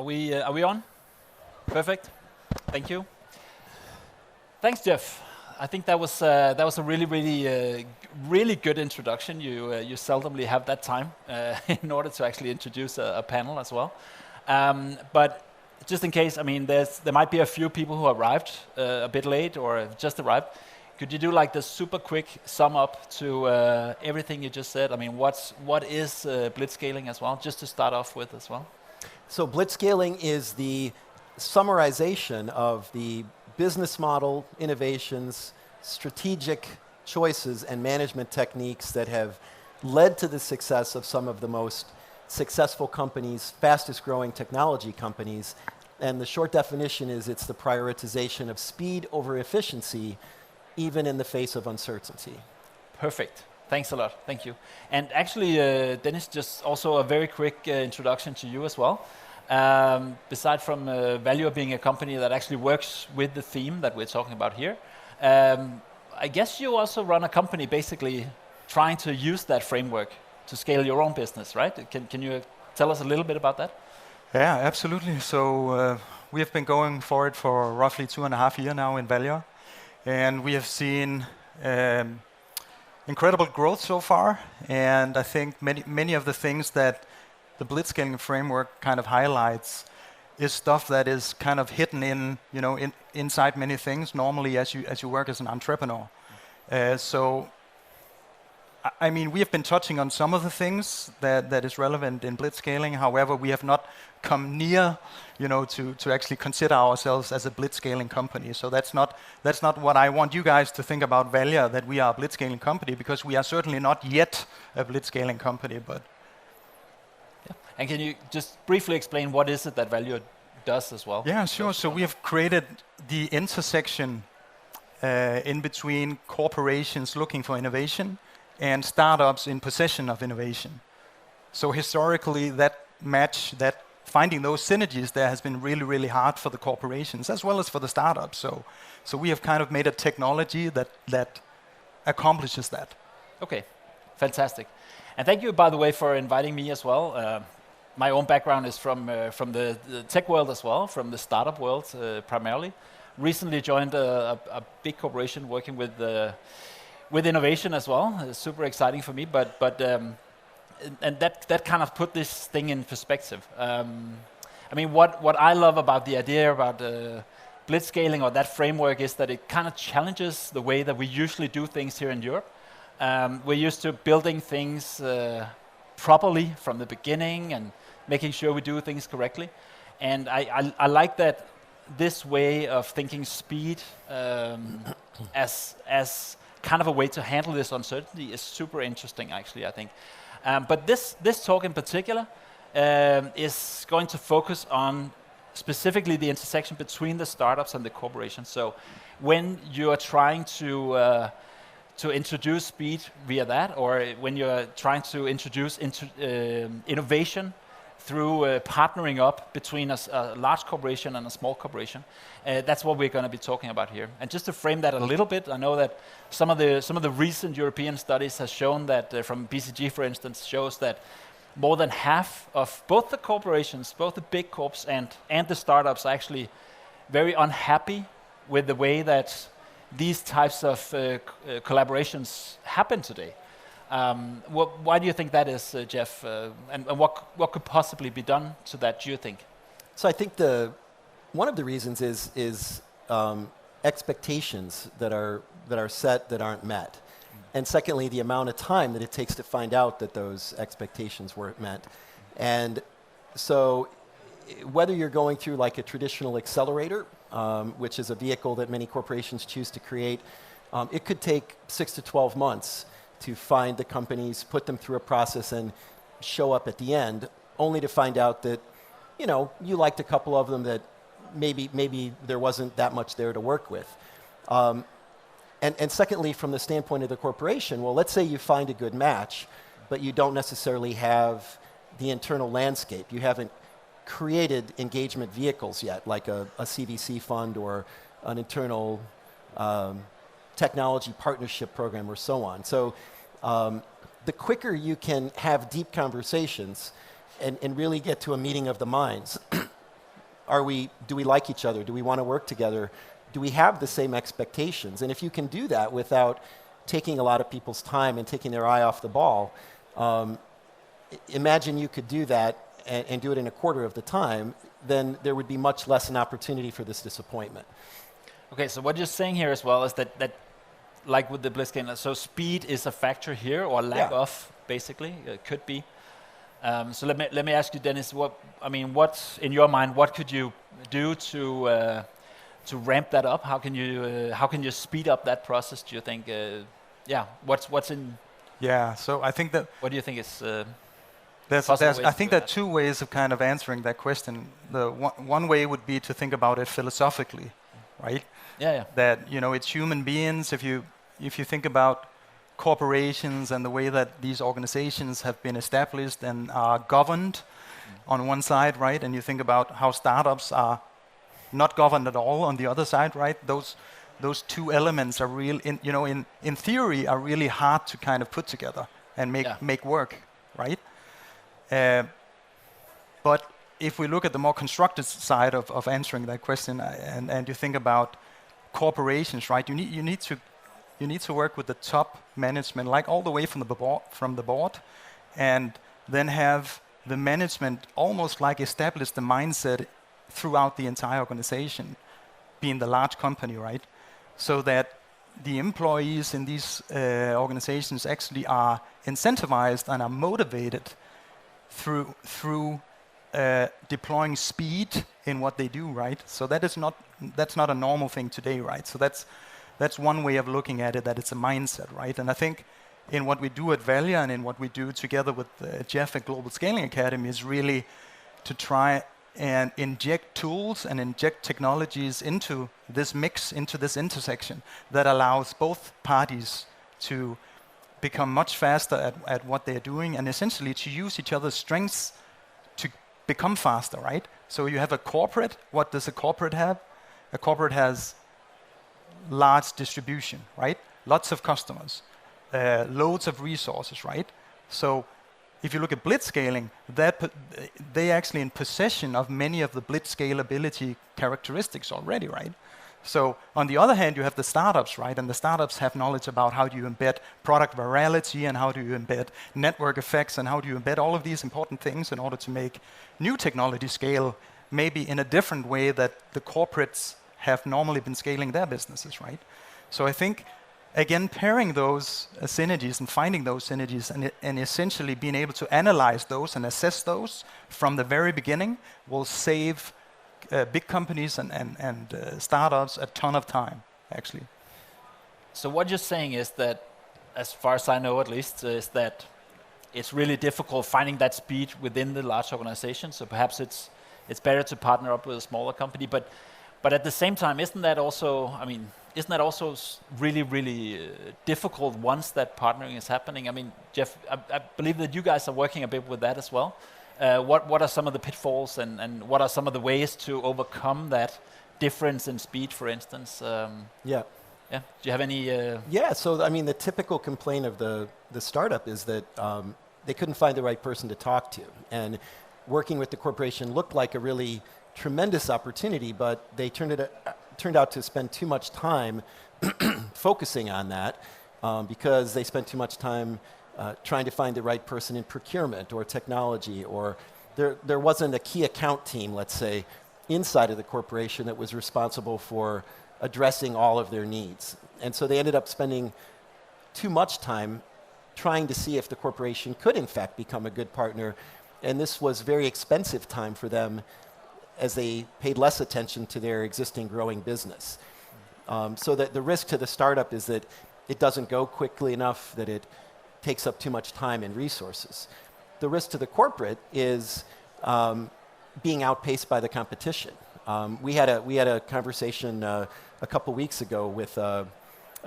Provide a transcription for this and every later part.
Are we on? Perfect. Thank you. Thanks, Jeff. I think that was a really good introduction. You seldomly have that time in order to actually introduce a panel as well. But just in case, I mean, there might be a few people who arrived a bit late or have just arrived. Could you do like the super quick sum up to everything you just said? I mean, what is Blitzscaling as well, just to start off with as well? So Blitzscaling is the summarization of the business model, innovations, strategic choices, and management techniques that have led to the success of some of the most successful companies, fastest growing technology companies. And the short definition is it's the prioritization of speed over efficiency, even in the face of uncertainty. Perfect. Thanks a lot. Thank you. And actually, Dennis, just also a very quick introduction to you as well. Beside from Valuer being a company that actually works with the theme that we're talking about here, I guess you also run a company basically trying to use that framework to scale your own business, right? Can you tell us a little bit about that? Yeah, absolutely. So we have been going for it for roughly 2.5 years now in Valuer, and we have seen incredible growth so far. And I think many of the things that the Blitzscaling framework kind of highlights is stuff that is kind of hidden in, inside many things normally as you work as an entrepreneur. So, I mean, we have been touching on some of the things that is relevant in Blitzscaling. However, we have not come near, to actually consider ourselves as a Blitzscaling company. So that's not what I want you guys to think about Valuer, that we are a Blitzscaling company, because we are certainly not yet a Blitzscaling company, but. And can you just briefly explain what is it that Valuer does as well? Yeah, sure. So we have created the intersection in between corporations looking for innovation and startups in possession of innovation. So historically, finding those synergies there has been really, really hard for the corporations as well as for the startups. So we have kind of made a technology that accomplishes that. Okay, fantastic. And thank you, by the way, for inviting me as well. My own background is from the tech world as well, from the startup world primarily. Recently joined a big corporation working with innovation as well. It's super exciting for me, but and that kind of put this thing in perspective. I mean, what I love about the idea about Blitzscaling or that framework is that it kind of challenges the way that we usually do things here in Europe. We're used to building things properly from the beginning and making sure we do things correctly. And I like that this way of thinking speed as kind of a way to handle this uncertainty is super interesting, actually, I think. But this talk in particular is going to focus on specifically the intersection between the startups and the corporations. So when you are trying to introduce speed via that, or when you're trying to introduce innovation through partnering up between a large corporation and a small corporation, that's what we're going to be talking about here. And just to frame that a little bit, I know that some of the recent European studies has shown that, from BCG for instance, shows that more than half of both the corporations, both the big corps and the startups, are actually very unhappy with the way that these types of collaborations happen today. Why do you think that is, Jeff? And what could possibly be done to that, do you think? So I think one of the reasons is expectations that are set that aren't met. And secondly, the amount of time that it takes to find out that those expectations weren't met. And so whether you're going through like a traditional accelerator, which is a vehicle that many corporations choose to create, it could take 6 to 12 months to find the companies, put them through a process, and show up at the end, only to find out that, you liked a couple of them that maybe there wasn't that much there to work with. And secondly, from the standpoint of the corporation, well, let's say you find a good match, but you don't necessarily have the internal landscape. You haven't created engagement vehicles yet, like a CVC fund or an internal technology partnership program or so on. So the quicker you can have deep conversations and really get to a meeting of the minds, do we like each other? Do we want to work together? Do we have the same expectations? And if you can do that without taking a lot of people's time and taking their eye off the ball, imagine you could do that and do it in a quarter of the time, then there would be much less an opportunity for this disappointment. Okay, so what you're saying here as well is that like with the Blitzscaling, so speed is a factor here, or lack of, basically, it could be. So let me ask you, Dennis, what in your mind, what could you do to ramp that up? How can you speed up that process? Do you think? What's in? Yeah. So I think that. What do you think is? I think there are two ways of kind of answering that question. The one way would be to think about it philosophically, right? Yeah. That it's human beings. If you think about corporations and the way that these organizations have been established and are governed on one side, right? And you think about how startups are not governed at all on the other side, right? Those two elements are real, in theory, are really hard to kind of put together and make work, right? But if we look at the more constructed side of answering that question, and you think about corporations, right? You need to work with the top management, like all the way from the board, and then have the management almost like establish the mindset throughout the entire organization, being the large company, right? So that the employees in these organizations actually are incentivized and are motivated through deploying speed in what they do, right? So that's not a normal thing today, right? So that's one way of looking at it, that it's a mindset, right? And I think in what we do at Valuer and in what we do together with Jeff at Global Scaling Academy is really to try and inject tools and inject technologies into this mix, into this intersection that allows both parties to become much faster at what they're doing and essentially to use each other's strengths to become faster, right? So you have a corporate. What does a corporate have? A corporate has large distribution, right? Lots of customers, loads of resources, right? So if you look at blitzscaling, they actually in possession of many of the blitzscalability characteristics already, right? So on the other hand, you have the startups, right? And the startups have knowledge about how do you embed product virality and how do you embed network effects and how do you embed all of these important things in order to make new technology scale maybe in a different way that the corporates have normally been scaling their businesses, right? So I think, again, pairing those synergies and finding those synergies and essentially being able to analyze those and assess those from the very beginning will save big companies and startups a ton of time, actually. So what you're saying is that, as far as I know at least, is that it's really difficult finding that speed within the large organization. So perhaps it's better to partner up with a smaller company. But at the same time, isn't that also really, really difficult once that partnering is happening? I mean, Jeff, I believe that you guys are working a bit with that as well. What are some of the pitfalls and what are some of the ways to overcome that difference in speed, for instance? Yeah. Do you have any? Yeah. So I mean, the typical complaint of the startup is that they couldn't find the right person to talk to, and working with the corporation looked like a really tremendous opportunity, but they turned out to spend too much time focusing on that because they spent too much time trying to find the right person in procurement or technology, or there wasn't a key account team, let's say, inside of the corporation that was responsible for addressing all of their needs. And so they ended up spending too much time trying to see if the corporation could in fact become a good partner. And this was very expensive time for them as they paid less attention to their existing growing business. So that the risk to the startup is that it doesn't go quickly enough, that it takes up too much time and resources. The risk to the corporate is being outpaced by the competition. We had a conversation a couple weeks ago with a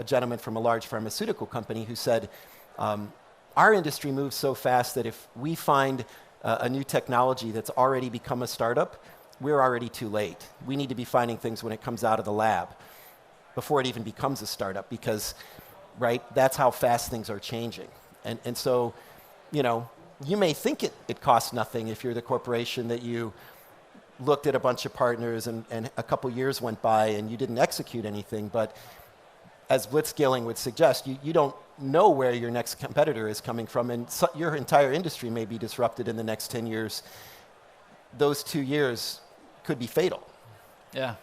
gentleman from a large pharmaceutical company who said, our industry moves so fast that if we find a new technology that's already become a startup, we're already too late. We need to be finding things when it comes out of the lab before it even becomes a startup because, right, that's how fast things are changing. And so, you may think it costs nothing if you're the corporation that you looked at a bunch of partners and a couple years went by and you didn't execute anything, but as Blitzscaling would suggest, you don't know where your next competitor is coming from, and your entire industry may be disrupted in the next 10 years. Those 2 years could be fatal. Yeah.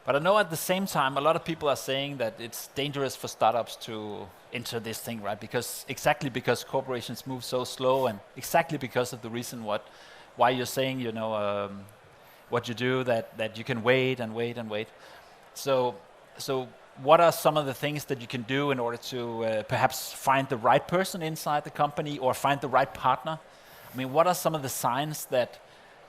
But I know at the same time, a lot of people are saying that it's dangerous for startups to enter this thing, right? Exactly because corporations move so slow, and exactly because of the reason why you're saying, what you do, that you can wait and wait and wait. So what are some of the things that you can do in order to perhaps find the right person inside the company or find the right partner? I mean, what are some of the signs that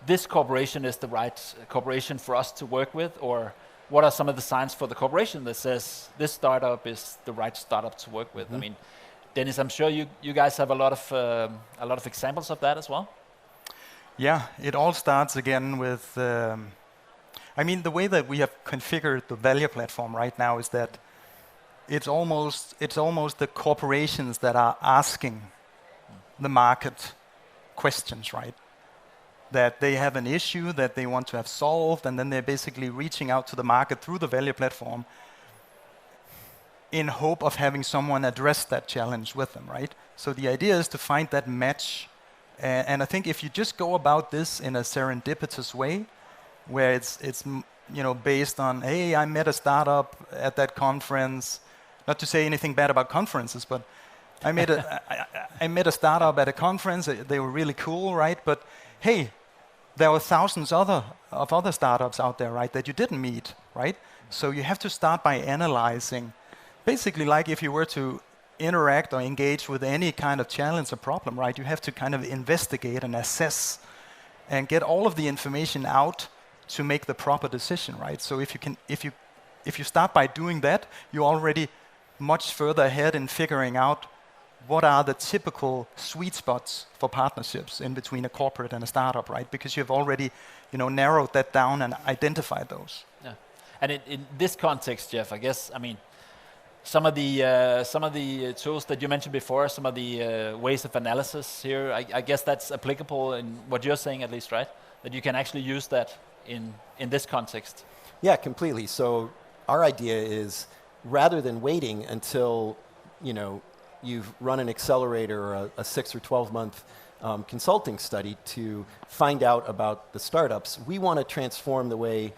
this corporation is the right corporation for us to work with, or what are some of the signs for the corporation that says this startup is the right startup to work with? I mean, Dennis, I'm sure you guys have a lot of examples of that as well. Yeah, it all starts again with. The way that we have configured the Valuer platform right now is that it's almost the corporations that are asking the market questions, right? That they have an issue that they want to have solved, and then they're basically reaching out to the market through the Valuer platform in hope of having someone address that challenge with them, right? So the idea is to find that match, and I think if you just go about this in a serendipitous way, where it's based on, hey, I met a startup at that conference. Not to say anything bad about conferences, but I met a startup at a conference. They were really cool, right? But hey, there were thousands of other startups out there, right, that you didn't meet, right? So you have to start by analyzing, basically like if you were to interact or engage with any kind of challenge or problem, right? You have to kind of investigate and assess and get all of the information out to make the proper decision, right? So if you start by doing that, you're already much further ahead in figuring out what are the typical sweet spots for partnerships in between a corporate and a startup, right? Because you've already, narrowed that down and identified those. Yeah, and in this context, Jeff, I guess, I mean, some of the tools that you mentioned before, some of the ways of analysis here, I guess that's applicable in what you're saying, at least, right? That you can actually use that in this context. Yeah, completely. So our idea is, rather than waiting until you've run an accelerator or a 6 or 12 month consulting study to find out about the startups, we want to transform the way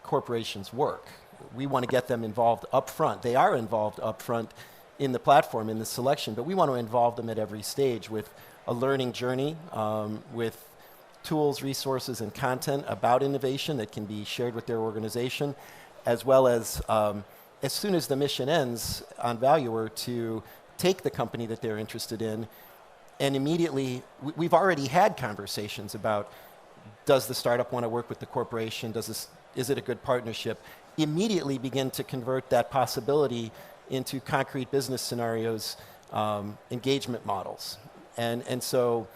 corporations work. We want to get them involved up front. They are involved up front in the platform, in the selection, but we want to involve them at every stage with a learning journey, with tools, resources, and content about innovation that can be shared with their organization, as well as soon as the mission ends on Valuer, to take the company that they're interested in, and immediately, we've already had conversations about, does the startup want to work with the corporation? Is it a good partnership? Immediately begin to convert that possibility into concrete business scenarios, engagement models. And so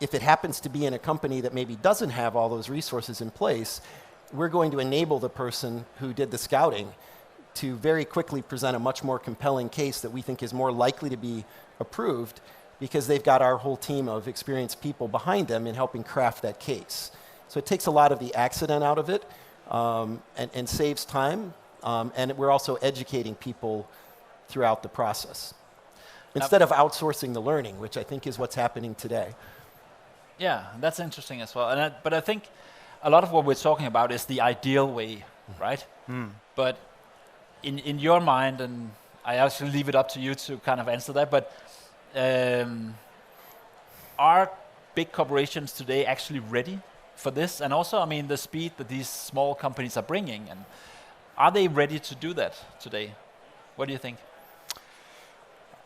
if it happens to be in a company that maybe doesn't have all those resources in place, we're going to enable the person who did the scouting to very quickly present a much more compelling case that we think is more likely to be approved, because they've got our whole team of experienced people behind them in helping craft that case. So it takes a lot of the accident out of it, and saves time, and we're also educating people throughout the process, instead of outsourcing the learning, which I think is what's happening today. Yeah, that's interesting as well. But I think a lot of what we're talking about is the ideal way, right? But in your mind, and I actually leave it up to you to kind of answer that, but are big corporations today actually ready for this? And also, I mean, the speed that these small companies are bringing, and are they ready to do that today? What do you think?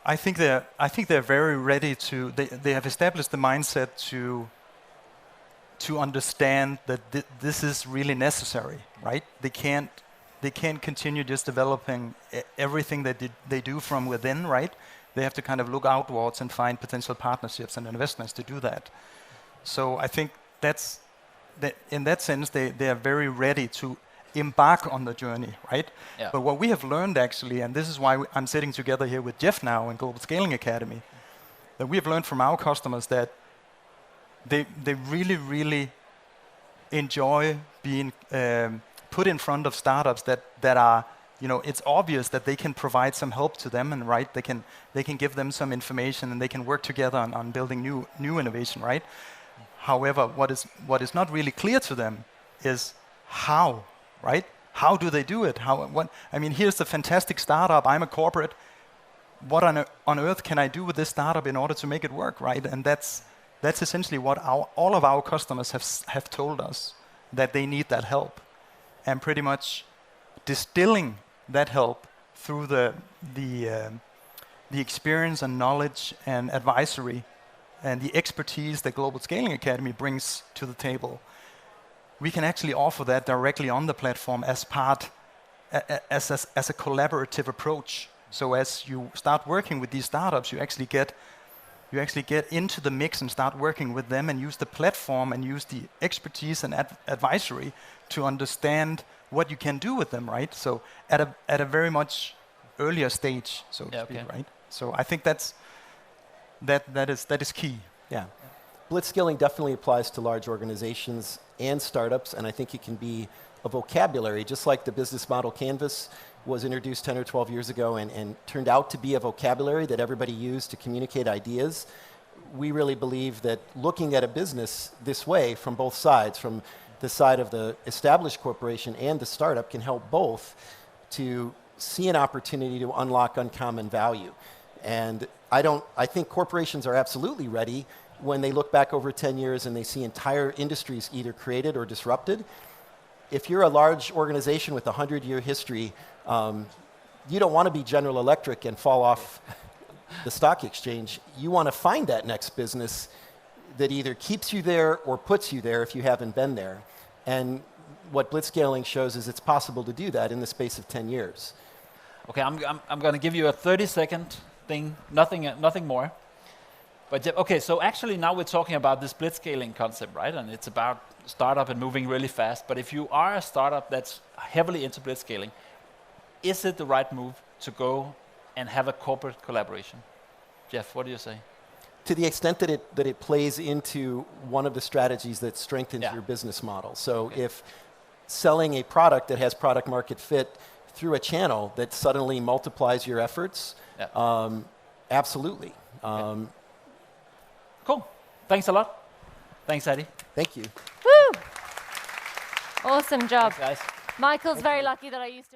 I think they're very ready to. They have established the mindset to understand that this is really necessary, right? They can't continue just developing everything that they do from within, right? They have to kind of look outwards and find potential partnerships and investments to do that. So I think in that sense, they are very ready to embark on the journey, right? Yeah. But what we have learned actually, and this is why I'm sitting together here with Jeff now in Global Scaling Academy, that we have learned from our customers that they really, really enjoy being put in front of startups that are, it's obvious that they can provide some help to them, and right, they can give them some information, and they can work together on building new innovation, right? However, what is not really clear to them is how, right? How do they do it? Here's the fantastic startup. I'm a corporate. What on earth can I do with this startup in order to make it work, right? And that's essentially what all of our customers have told us, that they need that help, and pretty much distilling that help through the experience and knowledge and advisory and the expertise that Global Scaling Academy brings to the table. We can actually offer that directly on the platform as a collaborative approach. So as you start working with these startups, you actually get into the mix and start working with them, and use the platform and use the expertise and advisory to understand what you can do with them, right? So at a very much earlier stage, so to speak, right? So I think that is key. Yeah. Blitzscaling definitely applies to large organizations and startups, and I think it can be a vocabulary, just like the business model canvas was introduced 10 or 12 years ago and turned out to be a vocabulary that everybody used to communicate ideas. We really believe that looking at a business this way from both sides, from the side of the established corporation and the startup, can help both to see an opportunity to unlock uncommon value. And I think corporations are absolutely ready when they look back over 10 years and they see entire industries either created or disrupted. If you're a large organization with a 100-year history, you don't want to be General Electric and fall off the stock exchange. You want to find that next business that either keeps you there or puts you there if you haven't been there. And what Blitzscaling shows is it's possible to do that in the space of 10 years. Okay, I'm going to give you a 30-second thing, nothing more. But okay, so actually now we're talking about this blitzscaling concept, right? And it's about startup and moving really fast. But if you are a startup that's heavily into blitzscaling, is it the right move to go and have a corporate collaboration? Jeff, what do you say? To the extent that it plays into one of the strategies that strengthens your business model. So if selling a product that has product market fit through a channel that suddenly multiplies your efforts, absolutely. Cool. Thanks a lot. Thanks, Eddie. Thank you. Woo! Awesome job. Thanks, guys. Michael's very lucky that I used to